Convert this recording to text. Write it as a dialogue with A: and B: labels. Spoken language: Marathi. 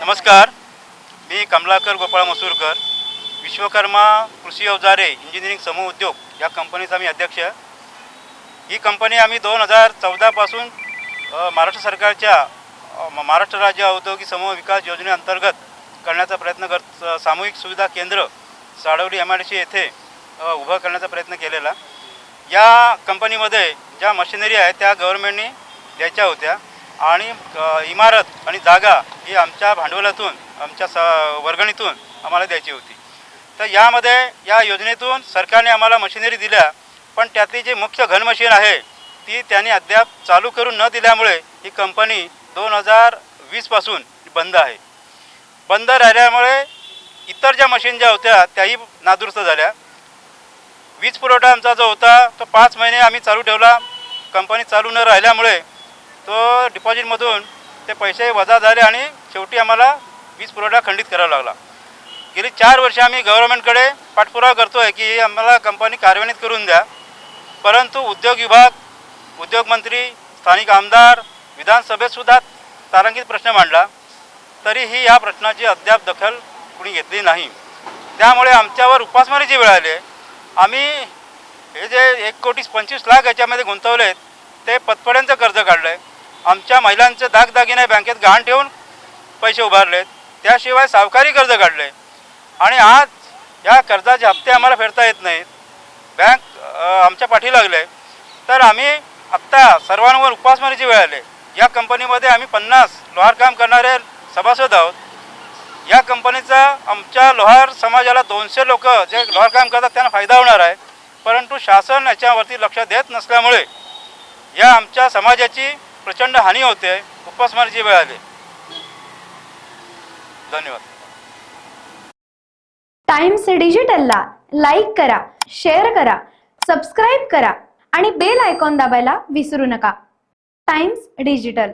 A: नमस्कार, मी कमलाकर गोपाळ मसूरकर, विश्वकर्मा कृषी अवजारे इंजिनिअरिंग समूह उद्योग या कंपनीचा मी अध्यक्ष आहे। ही कंपनी आम्ही 2014 पासून महाराष्ट्र सरकारच्या महाराष्ट्र राज्य औद्योगिक समूह विकास योजनेअंतर्गत करण्याचा प्रयत्न करत सामूहिक सुविधा केंद्र साडवली MIDC येथे उभं करण्याचा प्रयत्न केलेला। या कंपनीमध्ये ज्या मशिनरी आहेत त्या गव्हर्नमेंटने द्यायच्या होत्या आणि इमारत आणि जागा ही आमच्या भांडवलातून आमच्या वर्गणीतून आम्हाला द्यायची होती। तर यामध्ये या योजनेतून सरकारने आम्हाला मशिनरी दिल्या, पण त्यातली जी मुख्य घन मशीन आहे ती त्यांनी अद्याप चालू करून न दिल्यामुळे ही कंपनी 2020 पासून बंद आहे। बंद राहिल्यामुळे इतर ज्या मशीन ज्या होत्या त्याही नादुरुस्त झाल्या। वीज पुरवठा आमचा जो होता तो 5 महिने आम्ही चालू ठेवला। कंपनी चालू न राहिल्यामुळे तो डिपॉझिटमधून ते पैसे वजा झाले आणि शेवटी आम्हाला वीज पुरवठा खंडित करावा लागला। गेली 4 वर्षे आम्ही गव्हर्नमेंटकडे पाठपुरावा करतो आहे की आम्हाला कंपनी कार्यान्वित करून द्या, परंतु उद्योग विभाग, उद्योगमंत्री, स्थानिक आमदार, विधानसभेतसुद्धा तारांकित प्रश्न मांडला, तरीही या प्रश्नाची अद्याप दखल कुणी घेतली नाही। त्यामुळे आमच्यावर उपासमारीची वेळ आली आहे। आम्ही हे जे 1,25,00,000 याच्यामध्ये गुंतवले ते पतपड्यांचं कर्ज काढलं आहे। आमच्या महिलांचे दागदागिने बँकेत गहाण ठेवून पैसे उभारलेत, त्याशिवाय सावकारी कर्ज काढले आणि आज या कर्जाचे हप्ते आम्हाला फेडता येत नाहीत। बँक आमच्या पाठी लागले, तर आम्ही आत्ता सर्वांवर उपासमारीची वेळ आली। या कंपनीमध्ये आम्ही 50 लोहार काम करणारे सभासद आहोत। या कंपनीचा आमच्या लोहार समाजाला 200 लोक जे लोहार काम करतात त्यांना फायदा होणार आहे, परंतु शासन याच्यावरती लक्ष देत नसल्यामुळे या आमच्या समाजाची प्रचंड हानी होते, उपासमारीची वेळ आली। धन्यवाद।
B: टाइम्स डिजिटलला लाईक करा, शेअर करा, सबस्क्राईब करा आणि बेल आयकॉन दाबायला विसरू नका। Times digital.